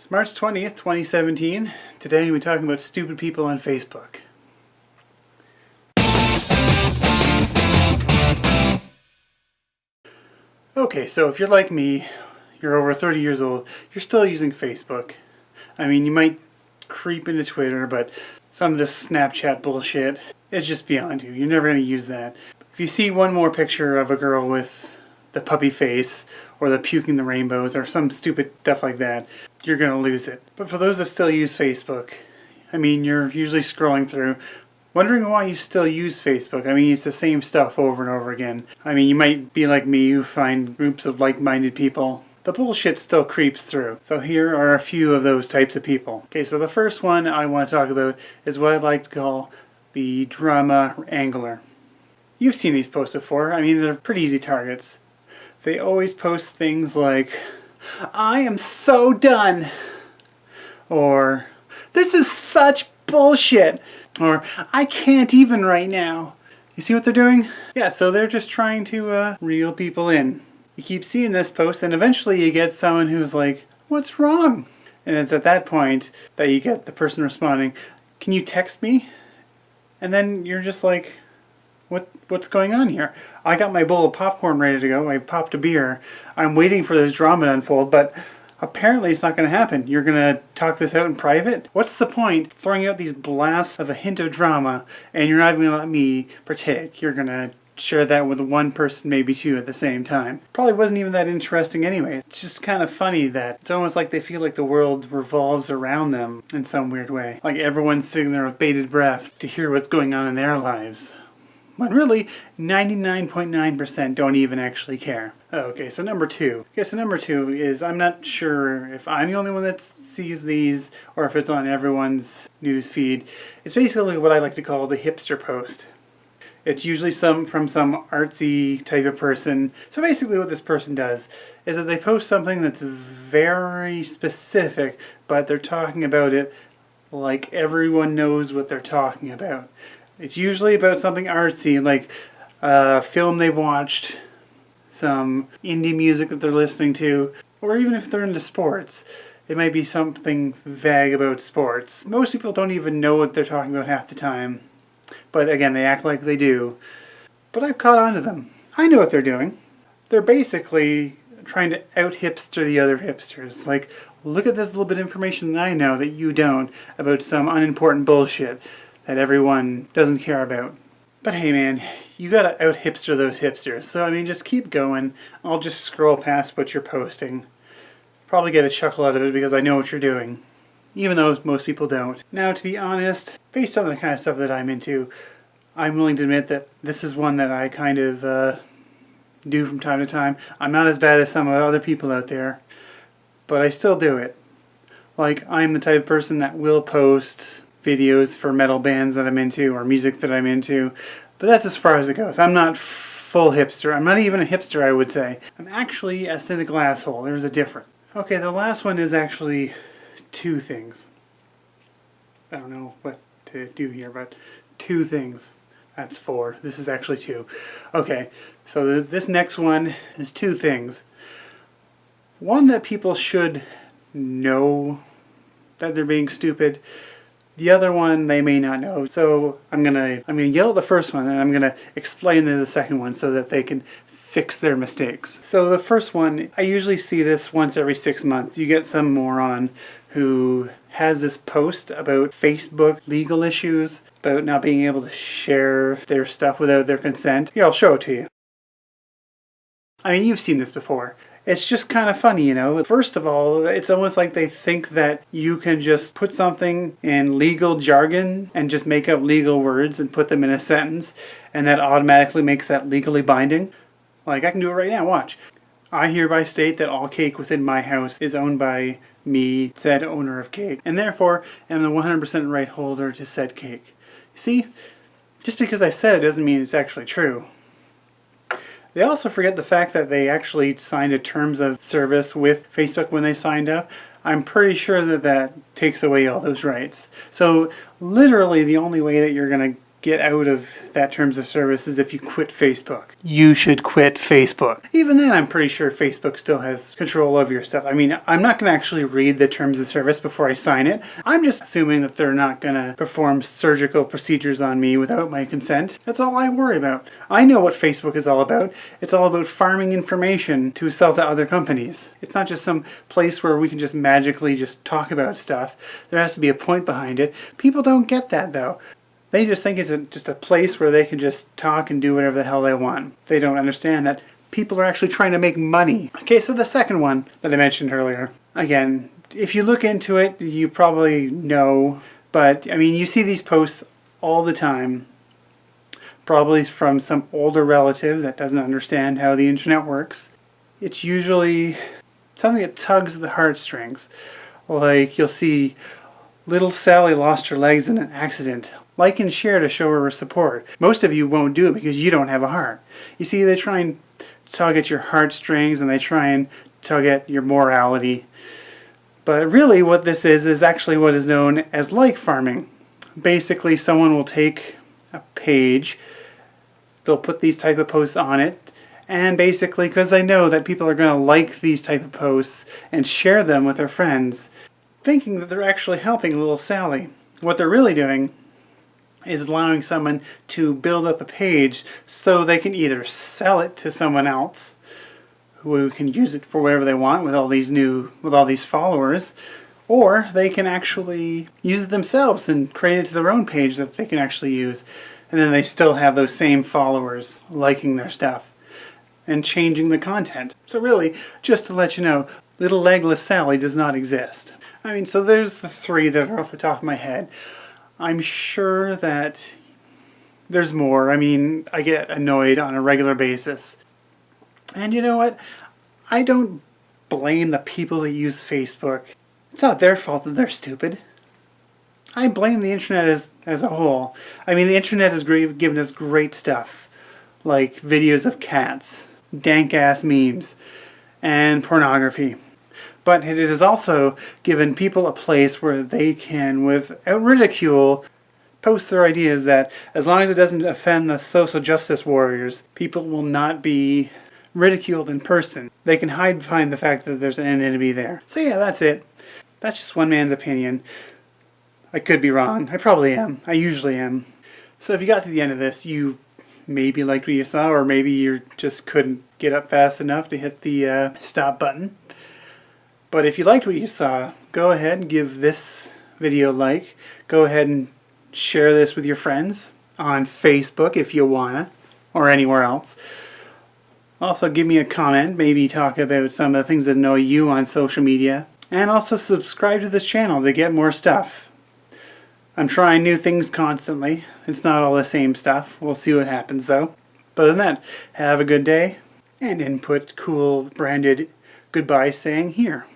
It's March 20th, 2017. Today we're talking about stupid people on Facebook. Okay, so if you're like me, you're over 30 years old, you're still using Facebook. I mean, you might creep into Twitter, but some of this Snapchat bullshit is just beyond you. You're never going to use that. If you see one more picture of a girl with the puppy face, or the puking the rainbows, or some stupid stuff like that, you're going to lose it. But for those that still use Facebook, I mean, you're usually scrolling through, wondering why you still use Facebook. I mean, it's the same stuff over and over again. I mean, you might be like me, you find groups of like-minded people. The bullshit still creeps through. So here are a few of those types of people. Okay, so the first one I want to talk about is what I like to call the drama angler. You've seen these posts before. I mean, they're pretty easy targets. They always post things like, I am so done, or this is such bullshit, or I can't even right now. You see what they're doing? Yeah, so they're just trying to reel people in. You keep seeing this post, and eventually you get someone who's like, what's wrong? And it's at that point that you get the person responding, can you text me? And then you're just like, what's going on here? I got my bowl of popcorn ready to go. I popped a beer. I'm waiting for this drama to unfold, but apparently it's not going to happen. You're going to talk this out in private? What's the point throwing out these blasts of a hint of drama and you're not going to let me partake? You're going to share that with one person, maybe two at the same time. Probably wasn't even that interesting anyway. It's just kind of funny that it's almost like they feel like the world revolves around them in some weird way. Like everyone's sitting there with bated breath to hear what's going on in their lives. When really, 99.9% don't even actually care. Okay, so number two. Okay, so number two is, I'm not sure if I'm the only one that sees these or if it's on everyone's news feed. It's basically what I like to call the hipster post. It's usually from some artsy type of person. So basically what this person does is that they post something that's very specific, but they're talking about it like everyone knows what they're talking about. It's usually about something artsy, like a film they've watched, some indie music that they're listening to, or even if they're into sports, it might be something vague about sports. Most people don't even know what they're talking about half the time, but again, they act like they do. But I've caught on to them. I know what they're doing. They're basically trying to out-hipster the other hipsters. Like, look at this little bit of information that I know that you don't about some unimportant bullshit that everyone doesn't care about. But hey man, you gotta out-hipster those hipsters. So I mean, just keep going. I'll just scroll past what you're posting. Probably get a chuckle out of it because I know what you're doing. Even though most people don't. Now to be honest, based on the kind of stuff that I'm into, I'm willing to admit that this is one that I kind of do from time to time. I'm not as bad as some of the other people out there, but I still do it. Like, I'm the type of person that will post videos for metal bands that I'm into or music that I'm into, but that's as far as it goes. I'm not full hipster. I'm not even a hipster, I would say. I'm actually a cynical asshole. There's a difference. Okay, the last one is actually two things. I don't know what to do here, but two things. That's four. This is actually two. Okay, so this next one is two things. One that people should know that they're being stupid. The other one they may not know. So I'm gonna yell at the first one and I'm gonna explain the second one so that they can fix their mistakes. So the first one, I usually see this once every 6 months. You get some moron who has this post about Facebook legal issues, about not being able to share their stuff without their consent. Here, I'll show it to you. I mean, you've seen this before. It's just kind of funny, you know. First of all, it's almost like they think that you can just put something in legal jargon and just make up legal words and put them in a sentence, and that automatically makes that legally binding. Like, I can do it right now, watch. I hereby state that all cake within my house is owned by me, said owner of cake, and therefore am the 100% right holder to said cake. You see, just because I said it doesn't mean it's actually true. They also forget the fact that they actually signed a terms of service with Facebook when they signed up. I'm pretty sure that that takes away all those rights. So literally the only way that you're going to get out of that terms of service is if you quit Facebook. You should quit Facebook. Even then, I'm pretty sure Facebook still has control of your stuff. I mean, I'm not going to actually read the terms of service before I sign it. I'm just assuming that they're not going to perform surgical procedures on me without my consent. That's all I worry about. I know what Facebook is all about. It's all about farming information to sell to other companies. It's not just some place where we can just magically just talk about stuff. There has to be a point behind it. People don't get that, though. They just think it's just a place where they can just talk and do whatever the hell they want. They don't understand that people are actually trying to make money. Okay, so the second one that I mentioned earlier. Again, if you look into it, you probably know. But, I mean, you see these posts all the time. Probably from some older relative that doesn't understand how the internet works. It's usually something that tugs at the heartstrings. Like, you'll see, little Sally lost her legs in an accident. Like and share to show her support. Most of you won't do it because you don't have a heart. You see, they try and tug at your heartstrings and they try and tug at your morality. But really what this is actually what is known as like farming. Basically, someone will take a page, they'll put these type of posts on it, and basically because they know that people are going to like these type of posts and share them with their friends, thinking that they're actually helping little Sally. What they're really doing is allowing someone to build up a page so they can either sell it to someone else who can use it for whatever they want with all these followers, or they can actually use it themselves and create it to their own page that they can actually use, and then they still have those same followers liking their stuff and changing the content. So really, just to let you know, little legless Sally does not exist. I mean, so there's the three that are off the top of my head. I'm sure that there's more. I mean, I get annoyed on a regular basis. And you know what? I don't blame the people that use Facebook. It's not their fault that they're stupid. I blame the internet as a whole. I mean, the internet has given us great stuff, like videos of cats, dank-ass memes, and pornography. But it has also given people a place where they can, without ridicule, post their ideas that as long as it doesn't offend the social justice warriors, people will not be ridiculed in person. They can hide behind the fact that there's an enemy there. So yeah, that's it. That's just one man's opinion. I could be wrong. I probably am. I usually am. So if you got to the end of this, you maybe liked what you saw, or maybe you just couldn't get up fast enough to hit the stop button. But if you liked what you saw, go ahead and give this video a like. Go ahead and share this with your friends on Facebook if you wanna, or anywhere else. Also give me a comment, maybe talk about some of the things that annoy you on social media. And also subscribe to this channel to get more stuff. I'm trying new things constantly. It's not all the same stuff. We'll see what happens though. But other than that, have a good day, and input cool branded goodbye saying here.